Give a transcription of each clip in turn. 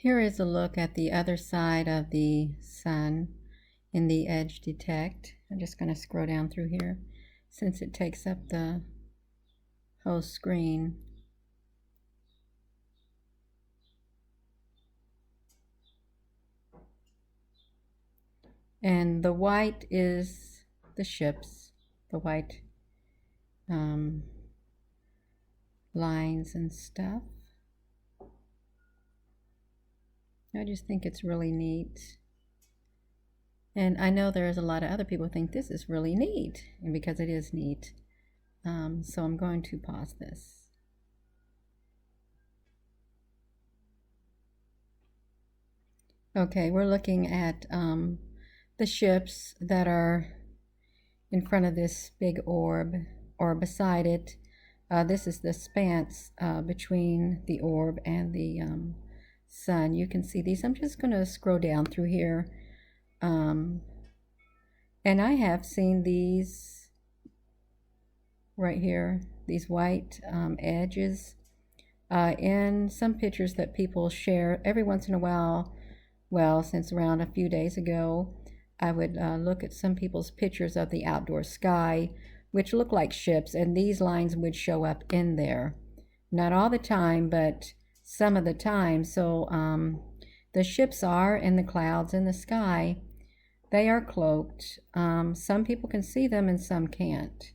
Here is a look at the other side of the sun in the edge detect. I'm just going to scroll down through here since it takes up the whole screen. And the white is the ships, the white lines and stuff. I just think it's really neat. And I know there's a lot of other people who think this is really neat, and because it is neat. So I'm going to pause this. Okay, we're looking at the ships that are in front of this big orb, or beside it. This is the span between the orb and the sun. You can see these. I'm just going to scroll down through here. And I have seen these right here, these white edges in some pictures that people share every once in a while. Well, since around a few days ago, I would look at some people's pictures of the outdoor sky, which look like ships, and these lines would show up in there. Not all the time, but some of the time. So the ships are in the clouds in the sky. They are cloaked. Some people can see them and some can't.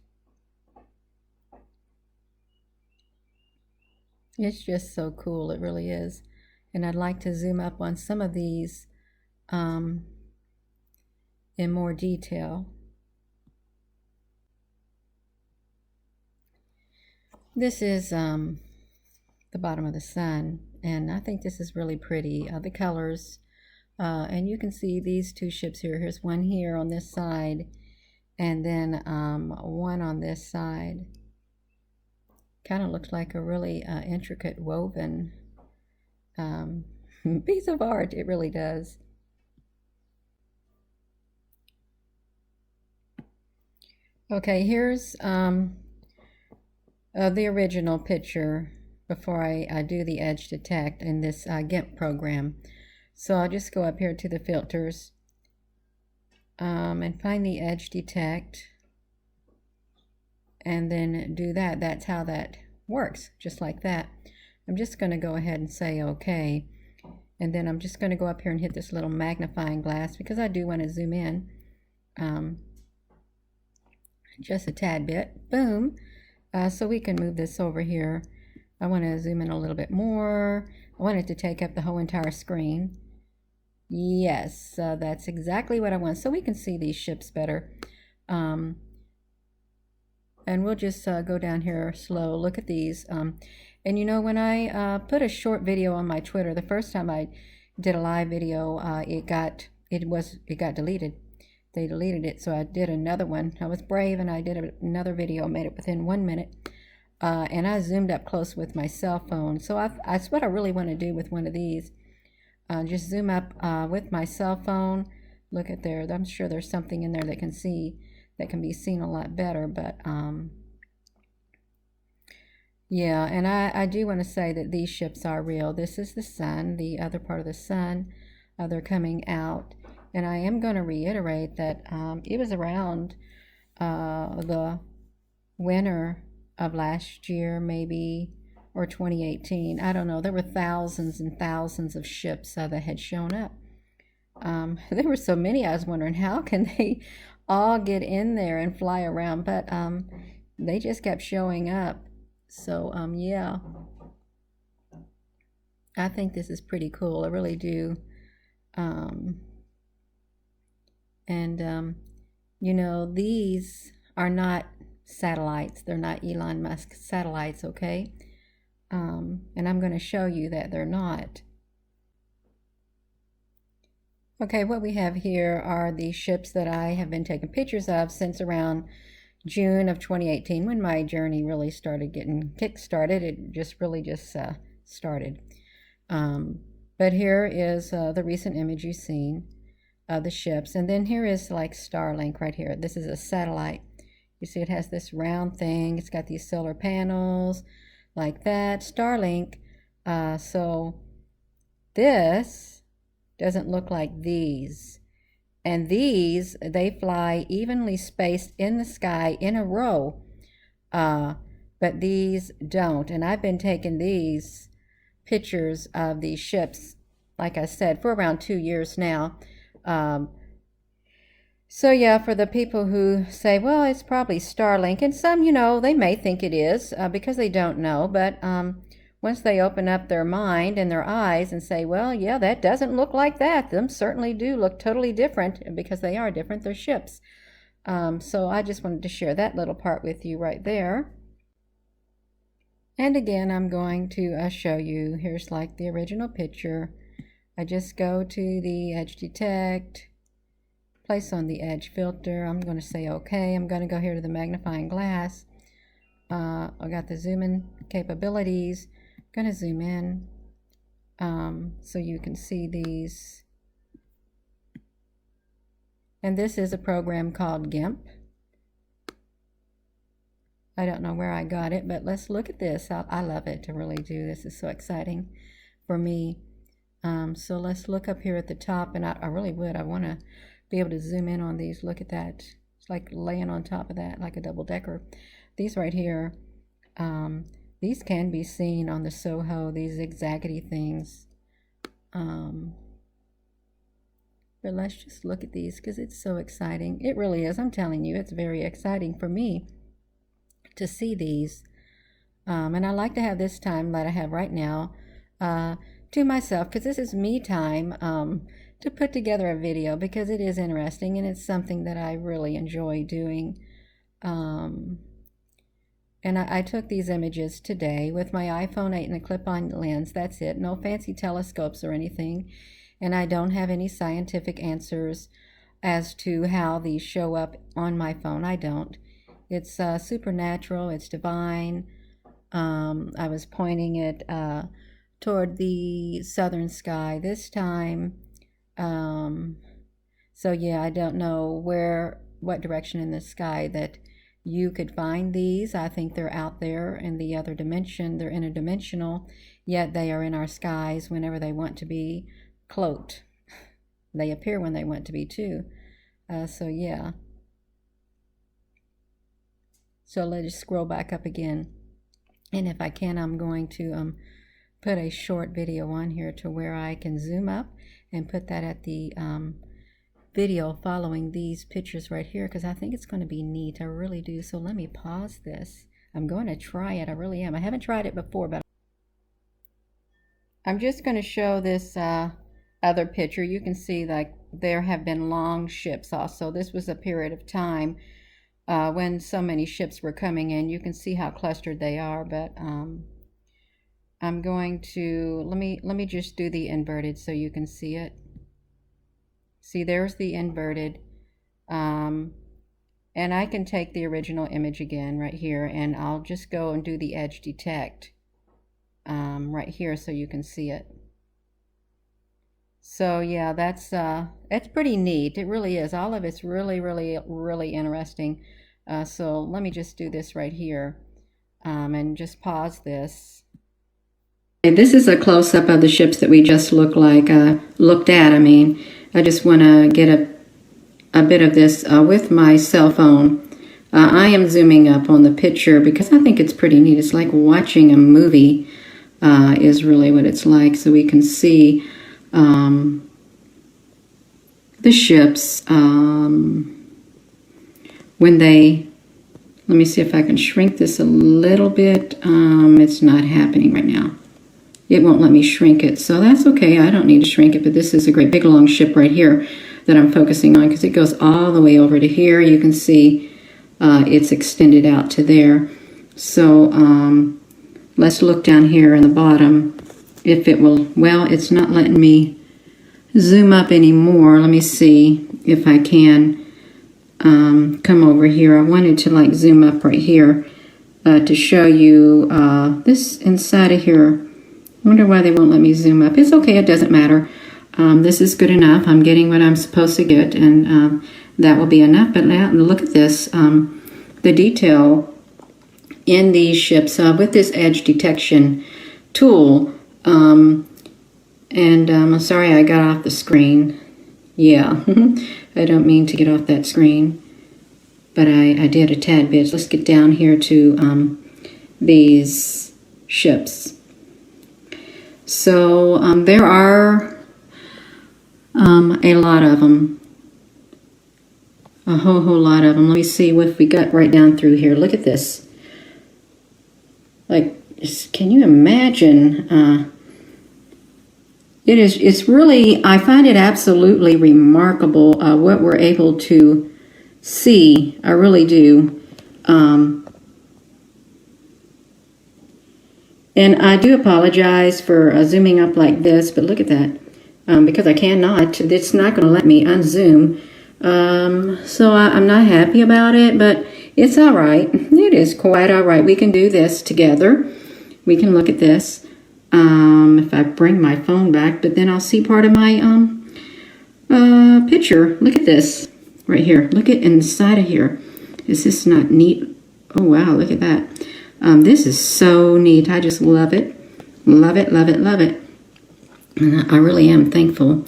It's just so cool, it really is. And I'd like to zoom up on some of these in more detail. This is the bottom of the sun, and I think this is really pretty. The colors. And you can see these two ships here. Here's one here on this side, and then one on this side. Kind of looks like a really intricate woven piece of art. It really does. Okay, here's the original picture before I do the edge detect in this GIMP program. So I'll just go up here to the filters and find the edge detect, and then do that. That's how that works, just like that. I'm just going to go ahead and say okay, and then I'm just going to go up here and hit this little magnifying glass because I do want to zoom in just a tad bit. Boom. So we can move this over here. I want to zoom in a little bit more. I want it to take up the whole entire screen. Yes, that's exactly what I want. So we can see these ships better. And we'll just go down here slow. Look at these. And you know, when I put a short video on my Twitter, the first time I did a live video, it got deleted. They deleted it, so I did another one. I was brave and I did another video, made it within 1 minute. And I zoomed up close with my cell phone. So that's what I really want to do with one of these. Just zoom up with my cell phone. Look at there. I'm sure there's something in there that can be seen a lot better. But yeah, and I do want to say that these ships are real. This is the sun, the other part of the sun. They're coming out. And I am going to reiterate that it was around the winter of last year, maybe, or 2018. I don't know. There were thousands and thousands of ships that had shown up. There were so many, I was wondering, how can they all get in there and fly around? But they just kept showing up. So, yeah. I think this is pretty cool. I really do. You know, these are not satellites. They're not Elon Musk satellites, okay? And I'm going to show you that they're not. Okay, what we have here are the ships that I have been taking pictures of since around June of 2018, when my journey really started getting kick-started. It just really started. But here is the recent image you've seen of the ships. And then here is like Starlink right here. This is a satellite. You see it has this round thing. It's got these solar panels like that. Starlink. So this doesn't look like these. And these, they fly evenly spaced in the sky in a row. But these don't. And I've been taking these pictures of these ships, like I said, for around 2 years now. So yeah, for the people who say, well, it's probably Starlink, and some, you know, they may think it is because they don't know, but once they open up their mind and their eyes and say, well, yeah, that doesn't look like that. Them certainly do look totally different, because they are different. They're ships. So I just wanted to share that little part with you right there. And again, I'm going to show you, here's like the original picture. I just go to the edge detect, place on the edge filter. I'm going to say okay. I'm going to go here to the magnifying glass. I got the zoom in capabilities. I'm going to zoom in so you can see these. And this is a program called GIMP. I don't know where I got it, but let's look at this. I love it, to really do. This is so exciting for me. So let's look up here at the top, and I really would. I want to be able to zoom in on these. Look at that. It's like laying on top of that, like a double-decker. These right here, these can be seen on the Soho, these zigzaggedy things. But let's just look at these, because it's so exciting. It really is. I'm telling you, it's very exciting for me to see these. And I like to have this time that I have right now to myself, because this is me time to put together a video, because it is interesting and it's something that I really enjoy doing. And I took these images today with my iPhone 8 and a clip-on lens. That's it. No fancy telescopes or anything. And I don't have any scientific answers as to how these show up on my phone. I don't. It's supernatural. It's divine. I was pointing it toward the southern sky this time. So yeah, I don't know what direction in the sky that you could find these. I think they're out there in the other dimension. They're interdimensional, yet they are in our skies whenever they want to be cloaked. They appear when they want to be too. So yeah. So let's scroll back up again. And if I can, I'm going to put a short video on here to where I can zoom up and put that at the video following these pictures right here, because I think it's going to be neat. I really do. So let me pause this. I'm going to try it. I really am. I haven't tried it before, but I'm just going to show this other picture. You can see like there have been long ships also. This was a period of time when so many ships were coming in. You can see how clustered they are, but I'm going to let me just do the inverted so you can see it. See, there's the inverted, and I can take the original image again right here, and I'll just go and do the edge detect right here so you can see it. So yeah, that's pretty neat. It really is. All of it's really, really, really interesting. So let me just do this right here and just pause this. This is a close-up of the ships that we just looked at. I mean, I just want to get a bit of this with my cell phone. I am zooming up on the picture because I think it's pretty neat. It's like watching a movie is really what it's like. So we can see the ships when they, let me see if I can shrink this a little bit. It's not happening right now. It won't let me shrink it, so that's okay. I don't need to shrink it, but this is a great big long ship right here that I'm focusing on because it goes all the way over to here. You can see it's extended out to there. So let's look down here in the bottom if it will. Well, it's not letting me zoom up anymore. Let me see if I can come over here. I wanted to like zoom up right here to show you this inside of here. I wonder why they won't let me zoom up. It's okay, it doesn't matter. This is good enough. I'm getting what I'm supposed to get, and that will be enough. But now look at this, the detail in these ships with this edge detection tool. And And I'm sorry I got off the screen. Yeah, I don't mean to get off that screen, but I did a tad bit. Let's get down here to these ships. So there are a lot of them. A whole lot of them. Let me see what we got right down through here. Look at this. Like, can you imagine? It's really, I find it absolutely remarkable what we're able to see. I really do. And I do apologize for zooming up like this, but look at that. Because I cannot, it's not going to let me unzoom. So I'm not happy about it, but it's all right. It is quite all right. We can do this together. We can look at this. If I bring my phone back, but then I'll see part of my picture. Look at this right here. Look at inside of here. Is this not neat? Oh wow, look at that. This is so neat. I just love it. Love it, love it, love it. And I really am thankful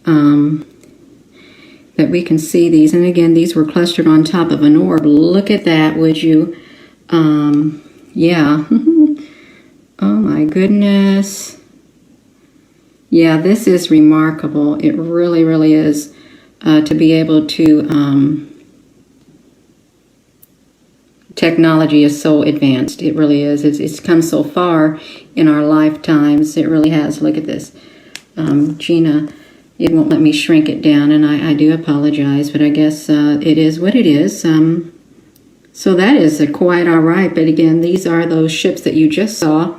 that we can see these. And again, these were clustered on top of an orb. Look at that, would you? Yeah. Oh my goodness. Yeah, this is remarkable. It really, really is to be able to... Technology is so advanced. It really is. It's come so far in our lifetimes. It really has. Look at this. Gina, it won't let me shrink it down, and I do apologize, but I guess it is what it is. So that is quite all right. But again, these are those ships that you just saw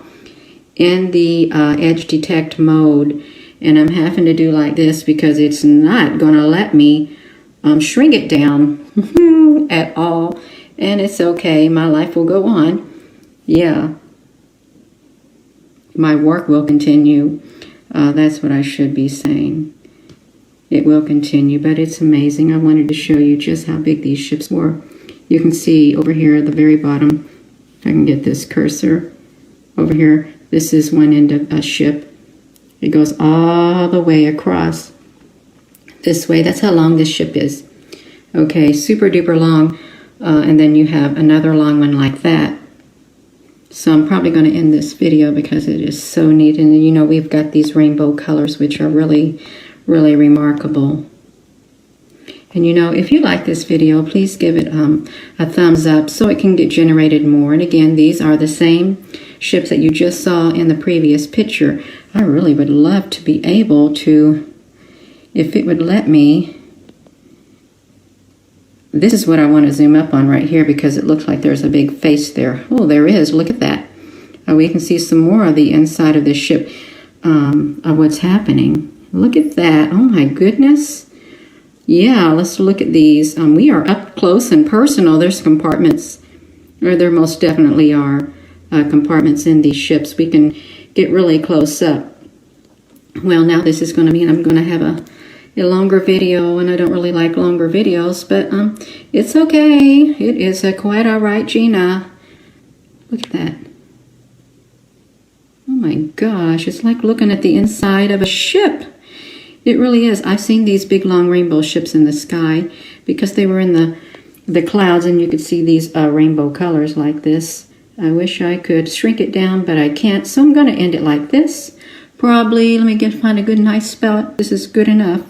in the edge detect mode. And I'm having to do like this because it's not going to let me shrink it down at all. And it's okay. My life will go on. Yeah. My work will continue. That's what I should be saying. It will continue, but it's amazing. I wanted to show you just how big these ships were. You can see over here at the very bottom, if I can get this cursor over here, this is one end of a ship. It goes all the way across this way. That's how long this ship is. Okay, super duper long. And then you have another long one like that. So I'm probably going to end this video because it is so neat. And you know, we've got these rainbow colors, which are really, really remarkable. And you know, if you like this video, please give it a thumbs up so it can get generated more. And again, these are the same ships that you just saw in the previous picture. I really would love to be able to, if it would let me. This is what I want to zoom up on right here because it looks like there's a big face there. Oh, there is. Look at that. We can see some more of the inside of this ship of what's happening. Look at that. Oh, my goodness. Yeah, let's look at these. We are up close and personal. There's compartments, or there most definitely are compartments in these ships. We can get really close up. Well, now this is going to mean I'm going to have a longer video, and I don't really like longer videos, but it's okay. It is quite all right, Gina. Look at that. Oh my gosh, it's like looking at the inside of a ship. It really is. I've seen these big long rainbow ships in the sky because they were in the clouds, and you could see these rainbow colors like this. I wish I could shrink it down, but I can't, so I'm going to end it like this. Probably, let me find a good nice spot. This is good enough.